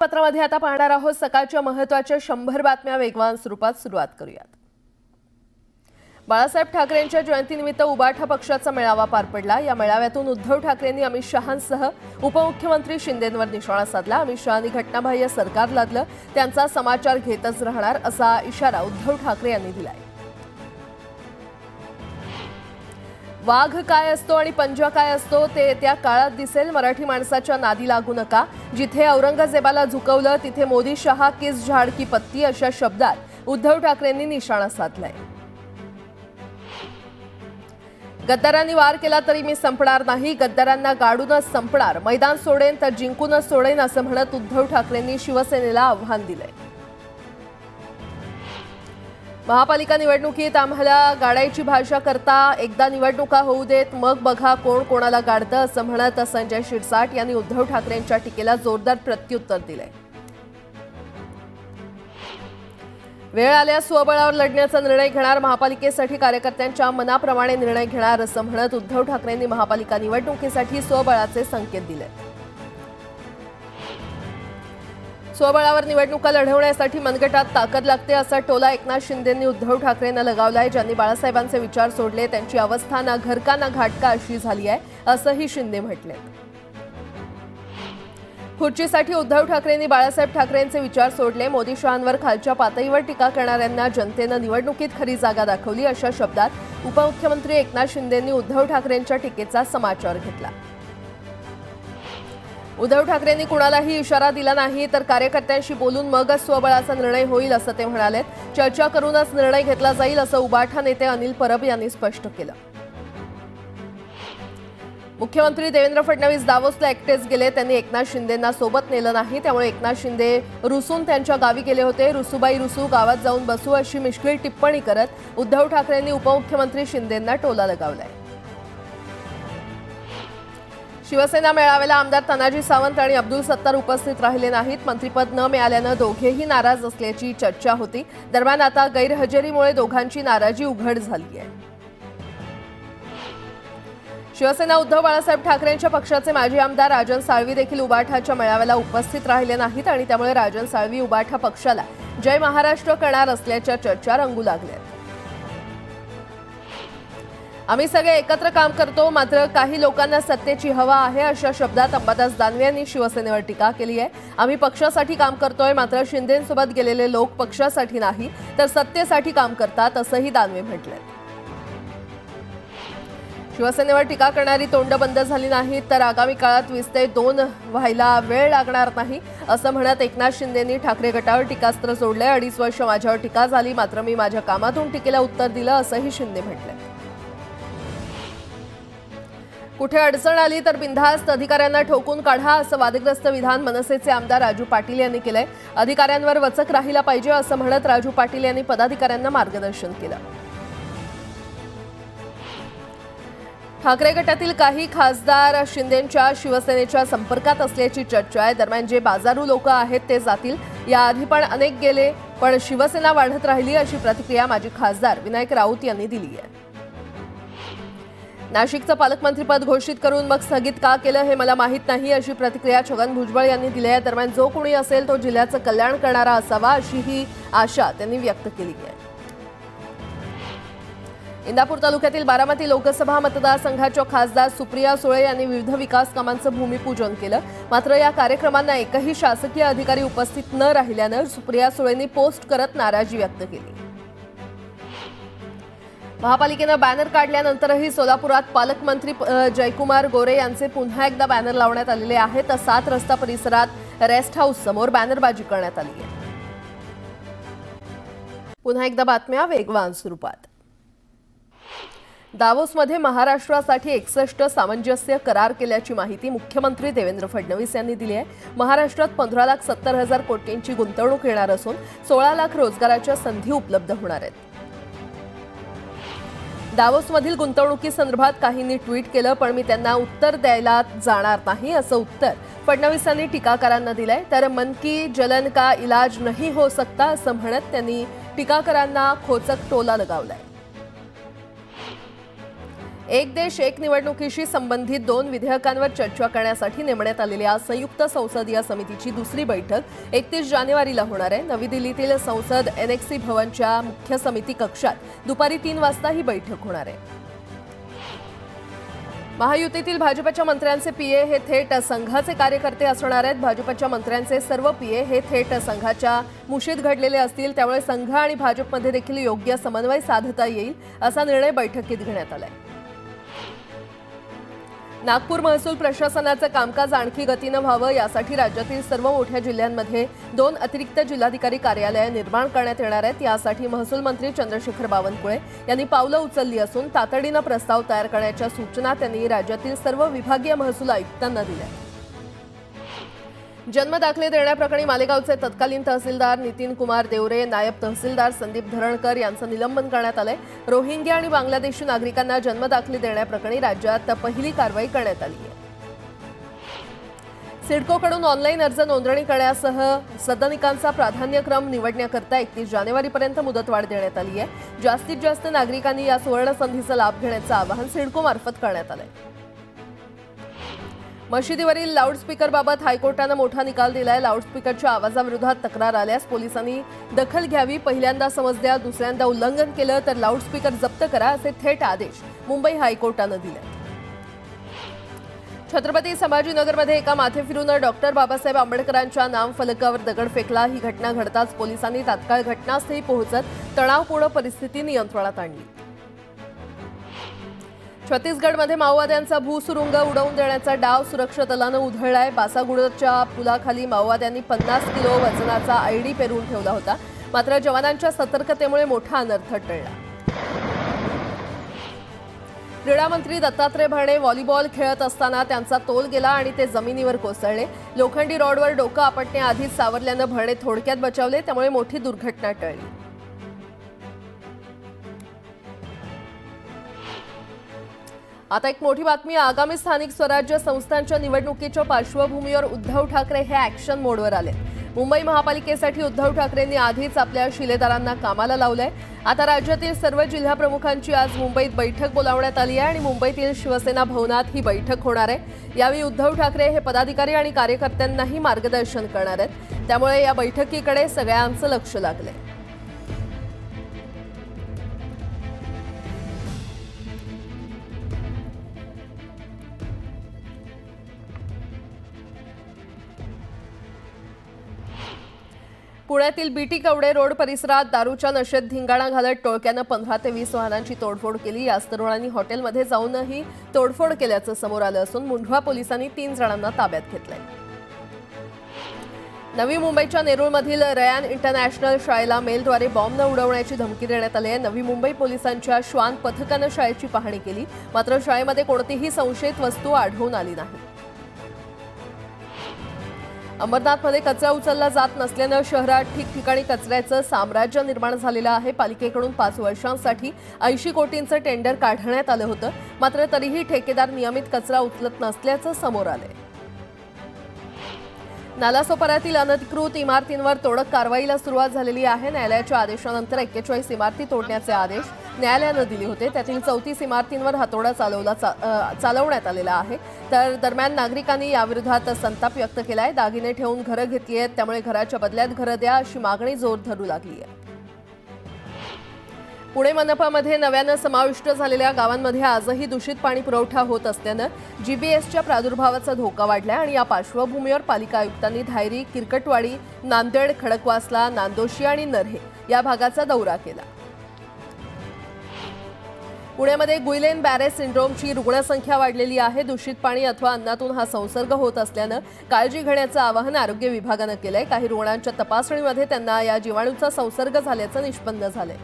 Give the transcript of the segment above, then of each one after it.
पत्रामध्ये आता पाहणार आहोत सकाळच्या महत्त्वाच्या 100 बातम्या वेगवान स्वरूपात सुरुवात करूयात। बाळासाहेब ठाकरेंच्या जयंतीनिमित्त उबाठा पक्षाचा मेळावा पार पडला। या मेळाव्यातून उद्धव ठाकरेंनी अमित शहांसह उपमुख्यमंत्री शिंदेंवर निशाणा साधला। अमित शहांनी घटनाबाह्य सरकार लादलं, त्यांचा समाचार घेतच राहणार असा इशारा उद्धव ठाकरे यांनी दिलाय। वाघ काय असतो आणि पंजा काय असतो ते त्या काळात दिसेल। मराठी माणसाच्या नादी लागू नका। जिथे औरंगजेबाला झुकवलं तिथे मोदी शहा किस झाड की पत्ती अशा शब्दात उद्धव ठाकरेंनी निशाणा साधलाय। गद्दारांनी वार केला तरी मी संपणार नाही, गद्दारांना गाडूनच संपणार, मैदान सोडेन तर जिंकूनच सोडेन असं म्हणत उद्धव ठाकरेंनी शिवसेनेला आव्हान दिलंय। महापालिका निवडणुकीत आम्हाला गाडायची भाषा करता, एकदा निवडणुका होऊ देत मग बघा कोण कोणाला गाडतं असं म्हणत संजय शिरसाट यांनी उद्धव ठाकरेंच्या टीकेला जोरदार प्रत्युत्तर दिलंय। वेळ आल्यास स्वबळावर लढण्याचा निर्णय घेणार, महापालिकेसाठी कार्यकर्त्यांच्या मनाप्रमाणे निर्णय घेणार असं म्हणत उद्धव ठाकरेंनी महापालिका निवडणुकीसाठी स्वबळाचे संकेत दिले। स्वबळावर निवडणुका लढवण्यासाठी मनगटात ताकद लागते असा टोला एकनाथ शिंदेंनी उद्धव ठाकरेंना लगावलाय। ज्यांनी बाळासाहेबांचे विचार सोडले त्यांची अवस्था ना घरका ना घाटका अशी झाली आहे असंही शिंदे म्हटले। खुर्चीसाठी उद्धव ठाकरेंनी बाळासाहेब ठाकरेंचे विचार सोडले। मोदी शहांवर खालच्या पातळीवर टीका करणाऱ्यांना जनतेनं निवडणुकीत खरी जागा दाखवली अशा शब्दात उपमुख्यमंत्री एकनाथ शिंदेंनी उद्धव ठाकरेंच्या टीकेचा समाचार घेतला। उद्धव ठाकरेंनी कुणालाही इशारा दिला नाही तर कार्यकर्त्यांशी बोलून मगच स्वबळाचा निर्णय होईल असं ते म्हणाले। चर्चा करूनच निर्णय घेतला जाईल असं उबाठा नेते अनिल परब यांनी स्पष्ट केलं। मुख्यमंत्री देवेंद्र फडणवीस दावोसला एकटेच गेले, त्यांनी एकनाथ शिंदेंना सोबत नेलं नाही, त्यामुळे एकनाथ शिंदे रुसून त्यांच्या गावी गेले होते। रुसूबाई रुसू गावात जाऊन बसू अशी मिश्किल टिप्पणी करत उद्धव ठाकरेंनी उपमुख्यमंत्री शिंदेंना टोला लगावलाय। शिवसेना मेळाव्याला आमदार तानाजी सावंत आणि अब्दुल सत्तार उपस्थित राहिले नाहीत। मंत्रिपद न मिळाल्यानं दोघेही नाराज असल्याची चर्चा होती। दरम्यान आता गैरहजेरीमुळे दोघांची नाराजी उघड झाली आहे। शिवसेना उद्धव बाळासाहेब ठाकरेंच्या पक्षाचे माजी आमदार राजन साळवी देखील उबाठाच्या मेळाव्याला उपस्थित राहिले नाहीत आणि त्यामुळे राजन साळवी उबाठा पक्षाला जय महाराष्ट्र करणार असल्याच्या चर्चा रंगू लागल्या। आम्ही सगळे एकत्र काम करतो, मात्र काही लोकांना सत्तेची हवा आहे अशा शब्दात अंबादास दानवे यांनी शिवसेनेवर टीका केली आहे। आम्ही पक्षासाठी काम करतोय, मात्र शिंदेंसोबत गेलेले लोक पक्षासाठी नाही तर सत्तेसाठी काम करतात असंही दानवे म्हटलंय। शिवसेनेवर टीका करणारी तोंड बंद झाली नाहीत तर आगामी काळात 20 ते 2 व्हायला वेळ लागणार नाही असं म्हणत एकनाथ शिंदेंनी ठाकरे गटावर टीकास्त्र सोडलंय। 2.5 वर्ष माझ्यावर टीका झाली, मात्र मी माझ्या कामातून टीकेला उत्तर दिलं असंही शिंदे म्हटलंय। कुठे अडचण आली तर बिनधास्त अधिकाऱ्यांना ठोकून काढा असं वादग्रस्त विधान मनसेचे आमदार राजू पाटील यांनी केलंय। अधिकाऱ्यांवर वचक राहिला पाहिजे असं म्हणत राजू पाटील यांनी पदाधिकाऱ्यांना मार्गदर्शन केलं। ठाकरे गटातील काही खासदार शिंदेंच्या शिवसेनेच्या संपर्कात असल्याची चर्चा आहे। दरम्यान जे बाजारू लोक आहेत ते जातील, याआधी पण अनेक गेले पण शिवसेना वाढत राहिली अशी प्रतिक्रिया माजी खासदार विनायक राऊत यांनी दिली आहे। नाशिकचं पालकमंत्रीपद घोषित करून मग स्थगित का केलं हे मला माहीत नाही अशी प्रतिक्रिया छगन भुजबळ यांनी दिली आहे। दरम्यान जो कोणी असेल तो जिल्ह्याचं कल्याण करणारा असावा अशीही आशा त्यांनी व्यक्त केली आहे। इंदापूर तालुक्यातील बारामती लोकसभा मतदारसंघाच्या खासदार सुप्रिया सुळे यांनी विविध विकास कामांचं भूमिपूजन केलं, मात्र या कार्यक्रमांना एकही शासकीय अधिकारी उपस्थित न राहिल्यानं सुप्रिया सुळेंनी पोस्ट करत नाराजी व्यक्त केली। महापालिकेनं बॅनर काढल्यानंतरही सोलापुरात पालकमंत्री जयकुमार गोरे यांचे पुन्हा एकदा बॅनर लावण्यात आलेले आहेत तर 7 रस्ता परिसरात रेस्ट हाऊस समोर बॅनरबाजी करण्यात आली आहे। पुन्हा एकदा बातम्या वेगवान स्वरूपात। दावोसमध्ये महाराष्ट्रासाठी 61 सामंजस्य करार केल्याची माहिती मुख्यमंत्री देवेंद्र फडणवीस यांनी दिली आहे। महाराष्ट्रात 15,70,000 कोटींची गुंतवणूक येणार असून 16 लाख रोजगाराच्या संधी उपलब्ध होणार आहेत। दावोसमधील गुंतवणुकीसंदर्भात काहींनी ट्विट केलं पण मी त्यांना उत्तर द्यायला जाणार नाही असं उत्तर फडणवीसांनी टीकाकारांना दिलंय। तर मन की जलन का इलाज नहीं हो सकता असं म्हणत त्यांनी टीकाकारांना खोचक टोला लगावलाय। एक देश एक निवडणुकीशी संबंधित 2 विधेयकांवर चर्चा करण्यासाठी नेमण्यात आलेल्या संयुक्त संसदीय समितीची दुसरी बैठक 31 जानेवारीला होणार आहे। नवी दिल्लीतील संसद एनएक्सी भवनच्या मुख्य समिती कक्षात दुपारी 3 वाजता ही बैठक होणार आहे। महायुतीतील भाजपच्या मंत्र्यांचे पीए हे थेट संघाचे कार्यकर्ते असणार आहेत। भाजपच्या मंत्र्यांचे सर्व पीए हे थेट संघाच्या मुशीत घडलेले असतील, त्यामुळे संघ आणि भाजपमध्ये देखील योग्य समन्वय साधता येईल असा निर्णय बैठकीत घेण्यात आलाय। नागपूर महसूल प्रशासनाचं कामकाज आणखी गतीनं व्हावं यासाठी राज्यातील सर्व मोठ्या जिल्ह्यांमध्ये 2 अतिरिक्त जिल्हाधिकारी कार्यालये निर्माण करण्यात येणार आहेत। यासाठी महसूल मंत्री चंद्रशेखर बावनकुळे यांनी पावलं उचलली असून तातडीनं प्रस्ताव तयार करण्याच्या सूचना त्यांनी राज्यातील सर्व विभागीय महसूल आयुक्तांना दिल्या। जन्मदाखले देण्याप्रकरणी मालेगावचे तत्कालीन तहसीलदार नितीन कुमार देवरे, नायब तहसीलदार संदीप धरणकर यांचं निलंबन करण्यात आलंय। रोहिंग्या आणि बांगलादेशी नागरिकांना जन्मदाखले देण्याप्रकरणी राज्यात पहिली कारवाई करण्यात आली आहे। सिडकोकडून ऑनलाईन अर्ज नोंदणी करण्यासह सदनिकांचा प्राधान्यक्रम निवडण्याकरता 31 जानेवारीपर्यंत मुदतवाढ देण्यात आली आहे। जास्तीत जास्त नागरिकांनी या सुवर्ण संधीचा लाभ घेण्याचं आवाहन सिडकोमार्फत करण्यात आलंय। मशिदीवरील लाऊडस्पीकरबाबत हायकोर्टानं मोठा निकाल दिलाय। लाऊडस्पीकरच्या आवाजाविरोधात तक्रार आल्यास पोलिसांनी दखल घ्यावी। पहिल्यांदा समजल्या, दुसऱ्यांदा उल्लंघन केलं तर लाऊडस्पीकर जप्त करा असे थेट आदेश मुंबई हायकोर्टानं दिले। छत्रपती संभाजीनगरमध्ये एका माथेफिरूनं डॉक्टर बाबासाहेब आंबेडकरांच्या नामफलकावर दगड फेकला। ही घटना घडताच पोलिसांनी तात्काळ घटनास्थळी पोहोचत तणावपूर्ण परिस्थिती नियंत्रणात आणली। छत्तीसगडमध्ये माओवाद्यांचा भूसुरुंग उडवून देण्याचा डाव सुरक्षा दलानं उधळलाय। बासागुडच्या पुलाखाली माओवाद्यांनी 50 किलो वजनाचा आयडी पेरून ठेवला होता, मात्र जवानांच्या सतर्कतेमुळे मोठा अनर्थ टळला। क्रीडा मंत्री दत्तात्रय भरणे व्हॉलीबॉल खेळत असताना त्यांचा तोल गेला आणि ते जमिनीवर कोसळले। लोखंडी रॉडवर डोकं आपटण्याआधीच सावरल्यानं भरणे थोडक्यात बचावले, त्यामुळे मोठी दुर्घटना टळली। आता एक मोठी बातमी। आगामी स्थानिक स्वराज्य संस्थांच्या निवडणुकीच्या पार्श्वभूमीवर उद्धव ठाकरे हे ॲक्शन मोडवर आले। मुंबई महापालिकेसाठी उद्धव ठाकरेंनी आधीच आपल्या शिलेदारांना कामाला लावलंय। आता राज्यातील सर्व जिल्हाप्रमुखांची आज मुंबईत बैठक बोलावण्यात आली आहे आणि मुंबईतील शिवसेना भवनात ही बैठक होणार आहे। यावेळी उद्धव ठाकरे हे पदाधिकारी आणि कार्यकर्त्यांनाही मार्गदर्शन करणार आहेत, त्यामुळे या बैठकीकडे सगळ्यांचं लक्ष लागलंय। पुण्यातील बीटी कवडे रोड परिसरात दारूच्या नशेत धिंगाणा घालत टोळक्यानं 15 ते 20 वाहनांची तोडफोड केली। याच तरुणांनी हॉटेलमध्ये जाऊनही तोडफोड केल्याचं समोर आलं असून मुंढवा पोलिसांनी 3 जणांना ताब्यात घेतलंय। नवी मुंबईच्या नेरूळमधील रयान इंटरनॅशनल शाळेला मेलद्वारे बॉम्ब न उडवण्याची धमकी देण्यात आली आहे। नवी मुंबई पोलिसांच्या श्वान पथकानं शाळेची पाहणी केली, मात्र शाळेमध्ये कोणतीही संशयित वस्तू आढळून आली नाही। अंबरनाथमध्ये कचरा उचलला जात नसल्यानं शहरात ठिकठिकाणी कचऱ्याचं साम्राज्य निर्माण झालेलं आहे। पालिकेकडून 5 वर्षांसाठी 80 कोटींचं टेंडर काढण्यात आलं होतं, मात्र तरीही ठेकेदार नियमित कचरा उचलत नसल्याचं समोर आलंय। नालासोपाऱ्यातील अनधिकृत इमारतींवर तोडक कारवाईला सुरुवात झालेली आहे। न्यायालयाच्या आदेशानंतर 41 इमारती तोडण्याचे आदेश न्यायालयानं दिले होते। त्यातील 34 इमारतींवर हातोडा चालवण्यात आलेला आहे। तर दरम्यान नागरिकांनी याविरोधात संताप व्यक्त केलाय। दागिने ठेवून घरं घेतली आहेत, त्यामुळे घराच्या बदल्यात घरं द्या अशी मागणी जोर धरू लागली आहे। पुणे मनपामध्ये नव्यानं समाविष्ट झालेल्या गावांमध्ये आजही दूषित पाणी पुरवठा होत असल्यानं जीबीएसच्या प्रादुर्भावाचा धोका वाढलाय आणि या पार्श्वभूमीवर पालिका आयुक्तांनी धायरी, किरकटवाडी, नांदेड, खडकवासला, नांदोशी आणि नर्हे या भागाचा दौरा केला। पुण्यामध्ये गुइलेन बॅरे सिंड्रोमची रुग्णसंख्या वाढलेली आहे। दूषित पाणी अथवा अन्नातून हा संसर्ग होत असल्यानं काळजी घेण्याचं आवाहन आरोग्य विभागानं केलंय। काही रुग्णांच्या तपासणीमध्ये त्यांना या जीवाणूचा संसर्ग झाल्याचं निष्पन्न झालंय।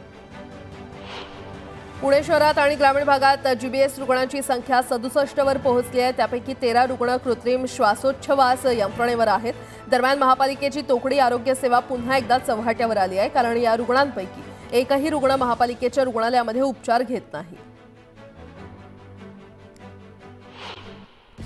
पुणे शहरात आणि ग्रामीण भागात जीबीएस रुग्णांची संख्या 67 वर पोहोचली आहे। त्यापैकी 13 रुग्ण कृत्रिम श्वासोच्छवास यंत्रणेवर आहेत। दरम्यान महापालिकेची तोकडी आरोग्य सेवा पुन्हा एकदा चव्हाट्यावर आली आहे, कारण या रुग्णांपैकी एकही रुग्ण महापालिकेच्या रुग्णालयामध्ये उपचार घेत नाही।